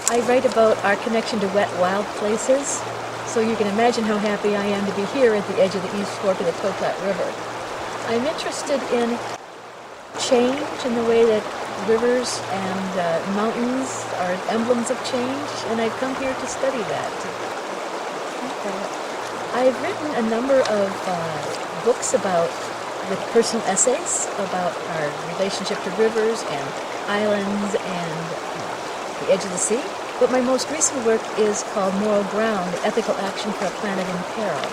I write about our connection to wet, wild places, so you can imagine how happy I am to be here at the edge of the East Fork of the Toklat River. I'm interested in change in the way that rivers and mountains are emblems of change, and I've come here to study that. I've written a number of books with personal essays about our relationship to rivers and islands and the edge of the sea. But my most recent work is called Moral Ground, Ethical Action for a Planet in Peril.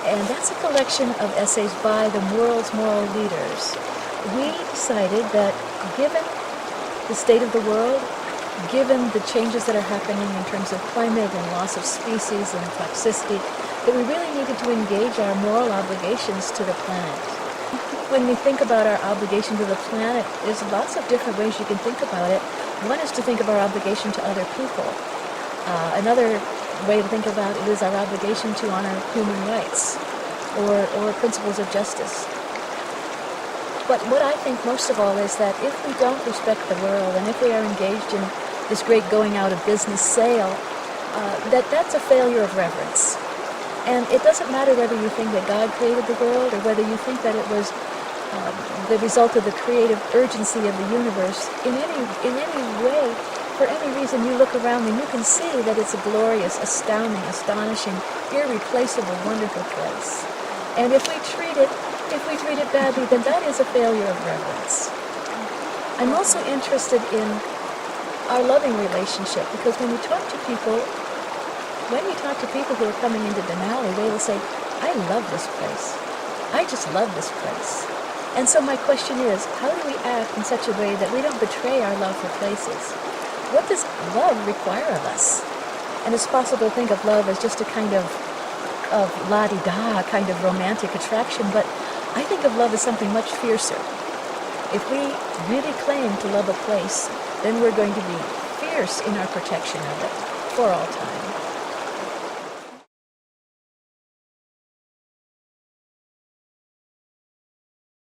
And that's a collection of essays by the world's moral leaders. We decided that given the state of the world, given the changes that are happening in terms of climate and loss of species and toxicity, that we really needed to engage our moral obligations to the planet. When we think about our obligation to the planet, there's lots of different ways you can think about it. One is to think of our obligation to other people. Another way to think about it is our obligation to honor human rights or principles of justice. But what I think most of all is that if we don't respect the world and if we are engaged in this great going out of business sale, that's a failure of reverence. And it doesn't matter whether you think that God created the world or whether you think that it was the result of the creative urgency of the universe. In any way, for any reason, you look around and you can see that it's a glorious, astounding, astonishing, irreplaceable, wonderful place. And if we treat it badly, then that is a failure of reverence. I'm also interested in our loving relationship, because when you talk to people who are coming into Denali, they will say, I love this place. I just love this place. And so my question is, how do we act in such a way that we don't betray our love for places? What does love require of us? And it's possible to think of love as just a kind of la-di-da, kind of romantic attraction, but I think of love as something much fiercer. If we really claim to love a place, then we're going to be fierce in our protection of it for all time.